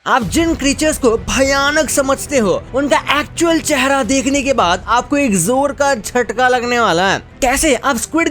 आप जिन क्रीचर्स को भयानक समझते हो उनका एक्चुअल चेहरा देखने के बाद आपको एक जोर का झटका लगने वाला है। कैसे? आप स्क्विड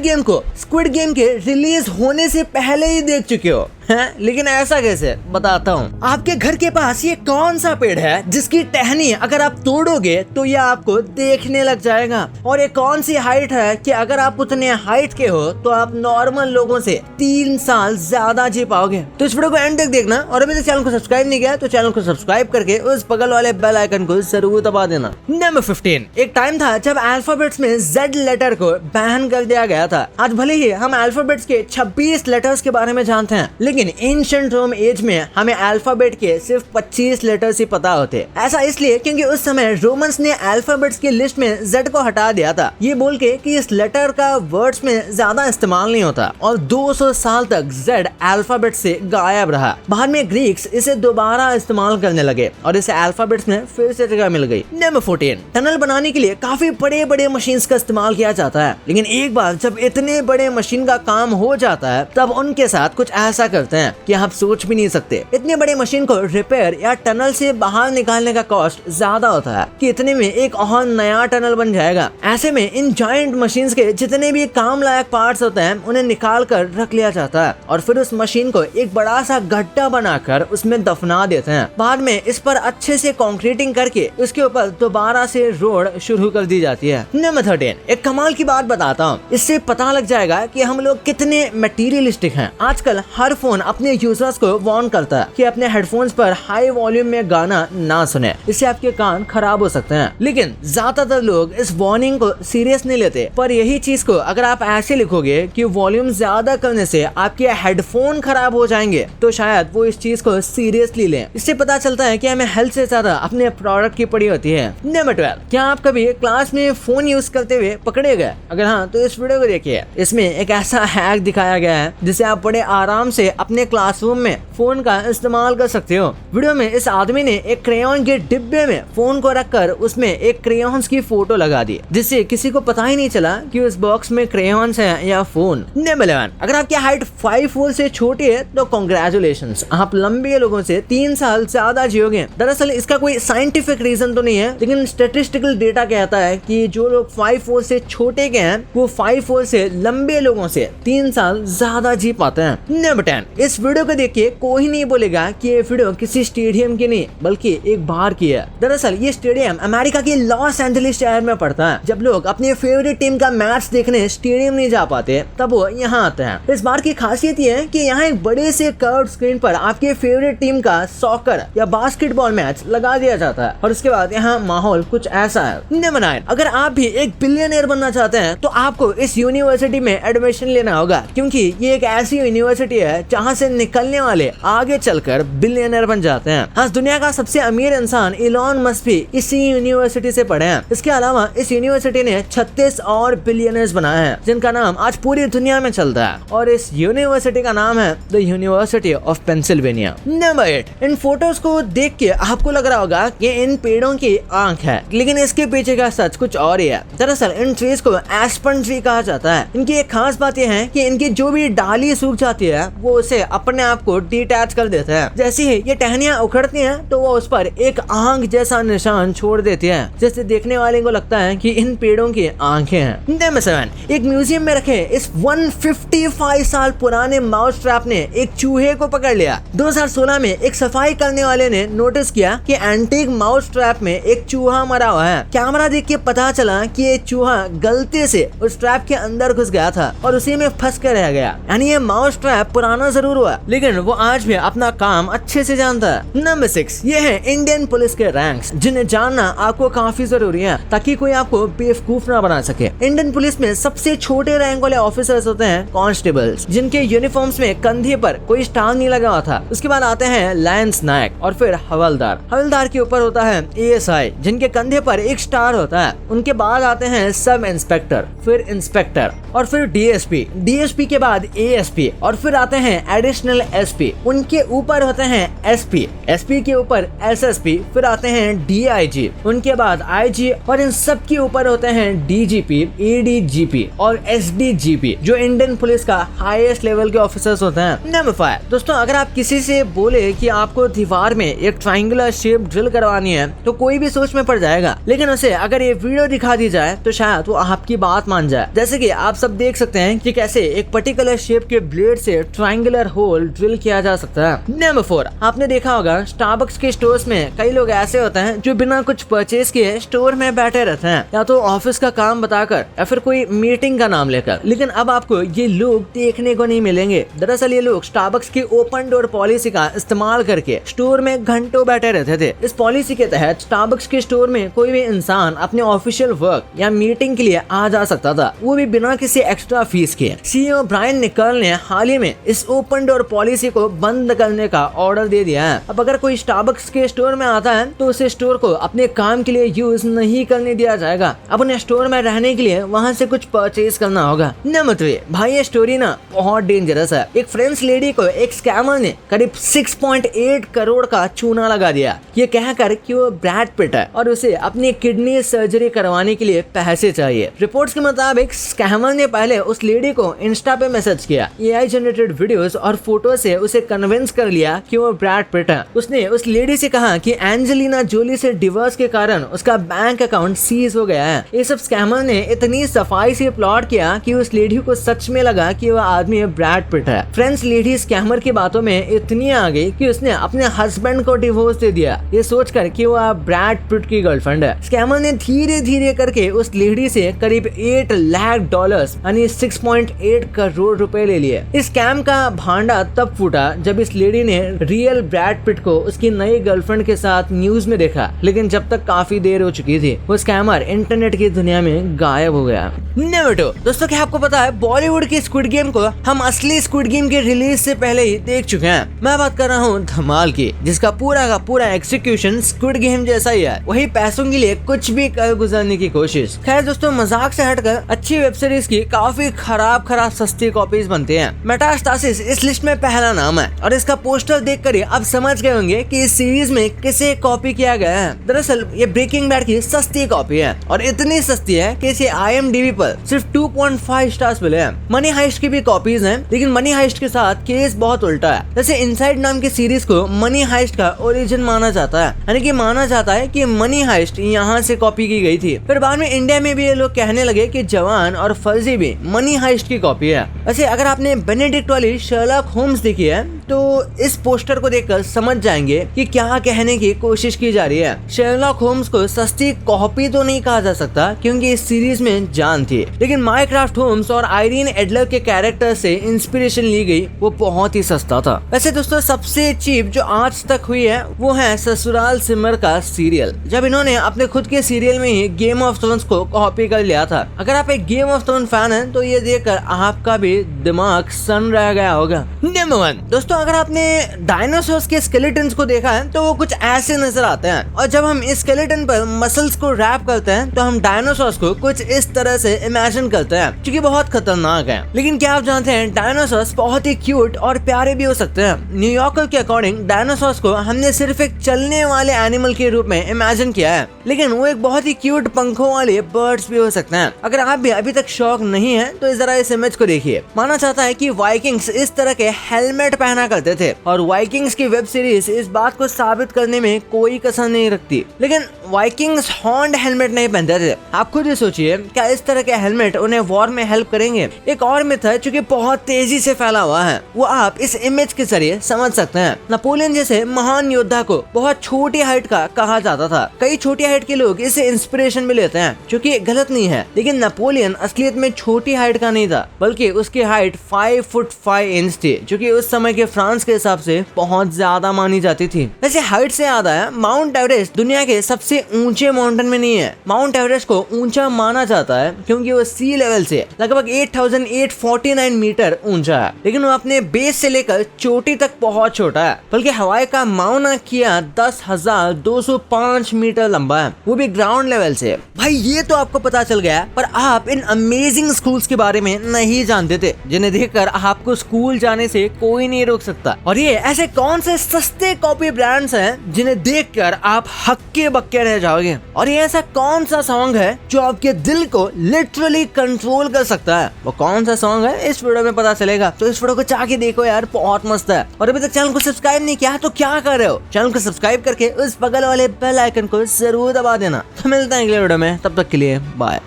गेम के रिलीज होने से पहले ही देख चुके हो हैं? लेकिन ऐसा कैसे? बताता हूँ। आपके घर के पास ये कौन सा पेड़ है जिसकी टहनी अगर आप तोड़ोगे तो ये आपको देखने लग जाएगा, और ये कौन सी हाइट है कि अगर आप उतने हाइट के हो तो आप नॉर्मल लोगों से 3 साल ज्यादा जी पाओगे। तो इस वीडियो को एंड तक देखना, और अभी तक चैनल को सब्सक्राइब नहीं किया तो चैनल को सब्सक्राइब करके उस बगल वाले बेल आइकन को जरूर दबा देना। नंबर 15, एक टाइम था जब अल्फाबेट्स में Z लेटर को बैन कर दिया गया था। आज भले ही हम अल्फाबेट्स के 26 लेटर्स के बारे में जानते हैं, लेकिन एंशिएंट रोम एज में हमें अल्फाबेट के सिर्फ 25 लेटर्स ही पता होते। ऐसा इसलिए क्योंकि उस समय रोमन्स ने अल्फाबेट्स की लिस्ट में Z को हटा दिया था, ये बोल के कि इस लेटर का वर्ड्स में ज्यादा इस्तेमाल नहीं होता, और 200 साल तक Z अल्फाबेट से गायब रहा। बाद में ग्रीक्स इसे दोबारा इस्तेमाल करने लगे और इसे अल्फाबेट्स में फिर से जगह मिल गई। नंबर 14, टनल बनाने के लिए काफी बड़े बड़े मशीन्स का इस्तेमाल किया जाता है, लेकिन एक बार जब इतने बड़े मशीन का काम हो जाता है तब उनके साथ कुछ ऐसा करते हैं कि आप सोच भी नहीं सकते। इतने बड़े मशीन को रिपेयर या टनल से बाहर निकालने का कॉस्ट ज्यादा होता है कि इतने में एक और नया टनल बन जाएगा। ऐसे में इन जायंट मशीन्स के जितने भी काम लायक पार्ट्स होते हैं उन्हें निकाल कर रख लिया जाता है, और फिर उस मशीन को एक बड़ा सा गड्ढा बनाकर उसमें दफना देते हैं। बाद में इस पर अच्छे से कंक्रीटिंग करके उसके ऊपर दोबारा से रोड शुरू कर दी जाती है। नंबर 13, एक कमाल की बात बताता हूँ, इससे पता लग जाएगा कि हम लोग कितने मटेरियलिस्टिक हैं। आजकल हर फोन अपने यूजर्स को वार्न करता है कि अपने हेडफोन्स पर हाई वॉल्यूम में गाना ना सुने, इससे आपके कान खराब हो सकते हैं। लेकिन ज्यादातर लोग इस वार्निंग को सीरियस नहीं लेते, पर यही चीज को अगर आप ऐसे लिखोगे कि वॉल्यूम ज्यादा करने से आपके हेडफोन खराब हो जाएंगे तो शायद वो इस चीज को सीरियसली लें। इससे पता चलता है कि हमें हेल्थ से ज्यादा अपने प्रोडक्ट की पड़ी होती है। नंबर 12, क्या आप कभी क्लास में फोन यूज करते हुए पकड़े गए? अगर हाँ तो इस वीडियो को देखिए। इसमें एक ऐसा हैक दिखाया गया है जिसे आप बड़े आराम से अपने क्लासरूम में फोन का इस्तेमाल कर सकते हो। वीडियो में इस आदमी ने एक क्रेयॉन के डिब्बे में फोन को रखकर उसमें एक क्रेयॉन्स की फोटो लगा दी, जिससे किसी को पता ही नहीं चला कि उस बॉक्स में क्रेयॉन्स है या फोन। नंबर 11, अगर आपकी हाइट 5'4" से छोटी है तो कांग्रेचुलेशंस, आप लंबे लोगों से 3 साल ज्यादा जियोगे। दरअसल इसका कोई साइंटिफिक रीजन तो नहीं है, लेकिन स्टैटिस्टिकल डेटा कहता है कि जो लोग 5'4" से छोटे के हैं वो 5'4" से लंबे लोगों से 3 साल ज्यादा जी पाते हैं। नंबर 10, इस वीडियो को देख के कोई नहीं बोलेगा कि ये वीडियो किसी स्टेडियम की नहीं बल्कि एक बार की है। दरअसल ये स्टेडियम अमेरिका के लॉस एंजलिस शहर में पड़ता है। जब लोग अपने फेवरेट टीम का मैच देखने स्टेडियम नहीं जा पाते तब वो यहाँ आते हैं। इस बार की खासियत ये है कि यहाँ एक बड़े से कर्व्ड स्क्रीन पर आपके फेवरेट टीम का सॉकर या बास्केटबॉल मैच लगा दिया जाता है, और उसके बाद यहाँ माहौल कुछ ऐसा है। नंबर 9, अगर आप भी एक बिलियनियर बनना चाहते हैं तो आपको इस यूनिवर्सिटी में एडमिशन लेना होगा, क्योंकि ये एक ऐसी यूनिवर्सिटी है जहाँ से निकलने वाले आगे चलकर बिलियनियर बन जाते हैं। आज दुनिया का सबसे अमीर इंसान इलॉन मस्क भी इसी यूनिवर्सिटी से पढ़े हैं। इसके अलावा इस यूनिवर्सिटी ने 36 और बिलियनर्स बनाए हैं जिनका नाम आज पूरी दुनिया में चलता है, और इस यूनिवर्सिटी का नाम है the university of Pennsylvania. Number 8, in photos को देख के आपको लग रहा होगा कि इन पेड़ों की आंख है, लेकिन इसके पीछे का सच कुछ और ही है। दरअसल इन ट्रीज को एस्पन ट्री कहा जाता है। इनकी एक खास बात यह है कि इनकी जो भी डाली सूख जाती है वो उसे अपने आप को डिटैच कर देते हैं। जैसे ही ये टहनियां उखड़ती हैं तो वो उस पर एक आंख जैसा निशान छोड़ देती है, जिससे देखने वाले को लगता है कि इन पेड़ों की आंखें हैं। नंबर 7, एक म्यूजियम में रखे इस 155 साल पुराने माउस ट्रैप ने एक चूहे को पकड़ लिया। 2016 में एक सफाई करने वाले ने नोटिस किया कि एंटीक माउस ट्रैप में एक चूहा मरा हुआ है। कैमरा देख के पता चला कि ये चूहा गलती से उस ट्रैप के अंदर घुस गया था और उसी में फंस कर रह गया। यानी ये माउस ट्रैप पुराना जरूर हुआ, लेकिन वो आज भी अपना काम अच्छे से जानता है। नंबर 6, ये है इंडियन पुलिस के रैंक्स, जिन्हें जानना आपको काफी जरूरी है ताकि कोई आपको बेवकूफ ना बना सके। इंडियन पुलिस में सबसे छोटे रैंक वाले ऑफिसर्स होते हैं कांस्टेबल्स, जिनके यूनिफॉर्म्स में कंधे पर कोई स्टार नहीं लगा हुआ था। उसके बाद आते हैं लांस नायक और फिर हवलदार। हवलदार के ऊपर होता है ASI, जिनके कंधे पर एक स्टार होता है। उनके बाद आते हैं सब इंस्पेक्टर, फिर इंस्पेक्टर और फिर डीएसपी, डीएसपी के बाद एएसपी और फिर आते हैं एडिशनल एसपी, उनके ऊपर होते हैं एसपी, एसपी के ऊपर एसएसपी, फिर आते हैं डीआईजी, उनके बाद आईजी और इन सब के ऊपर होते हैं डीजीपी, एडीजीपी और एसडीजीपी जो इंडियन पुलिस का हाईएस्ट लेवल के ऑफिसर्स होते हैं। नंबर 5 दोस्तों, अगर आप किसी से बोले कि आपको दीवार में एक ट्रायंगुलर शेप ड्रिल करवानी है तो कोई भी सोच में पड़ जाएगा, लेकिन उसे अगर ये वीडियो दिखा दी जाए तो शायद वो आपकी बात मान जाए। जैसे कि आप सब देख सकते हैं कि कैसे एक पर्टिकुलर शेप के ब्लेड से ट्रायंगुलर होल ड्रिल किया जा सकता है। नंबर 4, आपने देखा होगा स्टारबक्स के स्टोर्स में कई लोग ऐसे होते हैं जो बिना कुछ परचेज किए स्टोर में बैठे रहते हैं, या तो ऑफिस का काम बताकर या फिर कोई मीटिंग का नाम लेकर। लेकिन अब आपको ये लोग देखने को नहीं मिलेंगे। दरअसल ये लोग स्टारबक्स की ओपन डोर पॉलिसी का इस्तेमाल करके स्टोर में घंटों बैठे रहते थे। इस पॉलिसी के तहत स्टारबक्स के स्टोर में कोई भी इंसान अपने ऑफिशियल वर्क या मीटिंग के लिए आ जा सकता था, वो भी बिना किसी एक्स्ट्रा फीस के। सीईओ ब्रायन निकल ने हाल ही में इस ओपन डोर पॉलिसी को बंद करने का ऑर्डर दे दिया है। अब अगर कोई स्टारबक्स के स्टोर में आता है तो उसे स्टोर को अपने काम के लिए यूज नहीं करने दिया जाएगा। अब उन्हें स्टोर में रहने के लिए वहाँ से कुछ परचेज करना होगा। नंबर 3, भाई ये स्टोरी ना बहुत डेंजरस है। एक फ्रेंच लेडी को एक स्कैमर ने करीब 6.8 करोड़ का चूना लगा दिया, ये कहकर कि वो ब्रैड पिट है और उसे अपनी किडनी सर्जरी करवाने के लिए पैसे चाहिए। रिपोर्ट्स के मुताबिक स्कैमर ने पहले उस लेडी को इंस्टा पे मैसेज किया, एआई जनरेटेड वीडियोस और फोटो से उसे कन्विंस कर लिया कि वो ब्रैड पिट है। उसने उस लेडी से कहा कि एंजेलिना जोली से डिवोर्स के कारण उसका बैंक अकाउंट सीज हो गया है। ये सब स्कैमर ने इतनी सफाई से प्लॉट किया कि उस लेडी को सच में लगा कि वह आदमी ब्रैड पिट है। फ्रेंच लेडी स्कैमर की बातों में इतनी आ गई कि उसने अपने हस्बैंड को डिवोर्स दे दिया, ये सोचकर कि वह ब्रैड पिट की गर्लफ्रेंड है। स्कैमर ने धीरे धीरे करके उस लेडी से करीब $8 लाख यानी 6.8 करोड़ रुपए ले लिए। इस स्कैम का भांडा तब फूटा जब इस लेडी ने रियल ब्रैड पिट को उसकी नई गर्लफ्रेंड के साथ न्यूज में देखा, लेकिन जब तक काफी देर हो चुकी थी वो स्कैमर इंटरनेट की दुनिया में गायब हो गया। नंबर 2 दोस्तों, क्या आपको पता है बॉलीवुड की स्क्विड गेम को हम असली स्क्विड गेम के रिलीज से पहले ही देख चुके हैं। मैं बात कर रहा हूँ धमाल की, जिसका पूरा का पूरा एक्सिक्यूशन स्क्विड गेम जैसा ही है। वही पैसों के लिए कुछ भी कर गुजरने की कोशिश। खैर दोस्तों, मजाक से हटकर अच्छी वेब सीरीज की काफी खराब सस्ती कॉपीज बनती हैं। मेटास्टासिस इस लिस्ट में पहला नाम है और इसका पोस्टर देखकर ही आप समझ गए होंगे कि इस सीरीज में किसे कॉपी किया गया है। दरअसल ये ब्रेकिंग बैड की सस्ती कॉपी है और इतनी सस्ती है कि इसे IMDb पर सिर्फ 2.5 स्टार्स मिले हैं। मनी हाइस्ट की भी कॉपीज हैं, लेकिन मनी हाइस्ट के साथ केस बहुत उल्टा है। जैसे इनसाइड नाम की सीरीज को मनी हाइस्ट का ओरिजिन माना जाता है, यानी कि माना जाता है कि मनी हाइस्ट यहाँ से कॉपी की गई थी। फिर बाद में इंडिया में भी ये लोग कहने लगे कि जवान और फर्जी भी मनी हाइस्ट की कॉपी है। वैसे अगर आपने बेनेडिक्ट वाली शर्लॉक होम्स देखी है तो इस पोस्टर को देखकर समझ जाएंगे कि क्या कहने की कोशिश की जा रही है। शर्लॉक होम्स को सस्ती कॉपी तो नहीं कहा जा सकता क्योंकि इस सीरीज में जान थी, लेकिन माइक्राफ्ट होम्स और आयरीन एडलर के कैरेक्टर से इंस्पिरेशन ली गई, वो बहुत ही सस्ता था। वैसे दोस्तों, सबसे चीप जो आज तक हुई है वो है ससुराल सिमर का सीरियल, जब इन्होंने अपने खुद के सीरियल में ही गेम ऑफ थ्रोन्स को कॉपी कर लिया था। अगर आप एक गेम ऑफ थ्रोन फैन हैं तो ये देखकर आपका भी दिमाग सन रह गया होगा। नंबर 1 दोस्तों, अगर आपने डायनासोर्स के स्केलेटन्स को देखा है तो वो कुछ ऐसे नजर आते हैं, और जब हम इस स्केलेटन पर मसल्स को रैप करते हैं तो हम डायनासोर्स को कुछ इस तरह से इमेजिन करते हैं, क्योंकि बहुत खतरनाक है। लेकिन क्या आप जानते हैं डायनासोर्स बहुत ही क्यूट और प्यारे भी हो सकते हैं। न्यूयॉर्कर के अकॉर्डिंग डायनासोर्स को हमने सिर्फ एक चलने वाले एनिमल के रूप में इमेजिन किया है, लेकिन वो एक बहुत ही क्यूट पंखों वाले बर्ड्स भी हो सकते हैं। अगर आप भी अभी तक शौक नहीं है तो जरा इस इमेज को देखिए। माना जाता है कि वाइकिंग्स इस तरह के हेलमेट पहना करते थे, और वाइकिंग्स की वेब सीरीज इस बात को साबित करने में कोई कसर नहीं रखती। लेकिन वाइकिंग्स हॉर्न्ड हेलमेट नहीं पहनते थे। आप खुद ही सोचिए, क्या इस तरह के हेलमेट उन्हें वॉर में हेल्प करेंगे? एक और मिथ है जो कि बहुत तेजी से फैला हुआ है, वो आप इस इमेज के जरिए समझ सकते हैं। नेपोलियन जैसे महान योद्धा को बहुत छोटी हाइट का कहा जाता था। कई छोटी हाइट के लोग इससे इंस्पिरेशन भी लेते हैं, जो कि गलत नहीं है, लेकिन नेपोलियन असलियत में छोटी हाइट का नहीं था, बल्कि उसकी हाइट 5 फुट 5 इंच थी, जो कि उस समय के फ्रांस के हिसाब से बहुत ज्यादा मानी जाती थी। वैसे हाइट से याद आया, माउंट एवरेस्ट दुनिया के सबसे ऊंचे माउंटेन में नहीं है। माउंट एवरेस्ट को ऊंचा माना जाता है क्योंकि वो सी लेवल से लगभग 8,849 मीटर ऊंचा है, लेकिन वो अपने बेस से लेकर चोटी तक बहुत छोटा है। बल्कि हवाई का माउना किया 10,205 मीटर लंबा है, वो भी ग्राउंड लेवल से। भाई ये तो आपको पता चल गया, पर आप इन अमेजिंग स्कूल्स के बारे में नहीं जानते थे, जिन्हें देखकर आपको स्कूल जाने से कोई नहीं रोक सकता। और ये ऐसे कौन से सस्ते कॉपी ब्रांड्स हैं जिन्हें देखकर आप हक्के बक्के रह जाओगे। और ये ऐसा कौन सा सॉन्ग है जो आपके दिल को लिटरली कंट्रोल कर सकता है। वो कौन सा सॉन्ग है इस वीडियो में पता चलेगा, तो इस वीडियो को जाके देखो यार, बहुत मस्त है। और अभी तक चैनल को सब्सक्राइब नहीं किया तो क्या कर रहे हो, चैनल को सब्सक्राइब करके उस बगल वाले बेल आइकन को जरूर दबा देना। तो मिलते हैं अगले वीडियो में, तब तक के लिए बाय।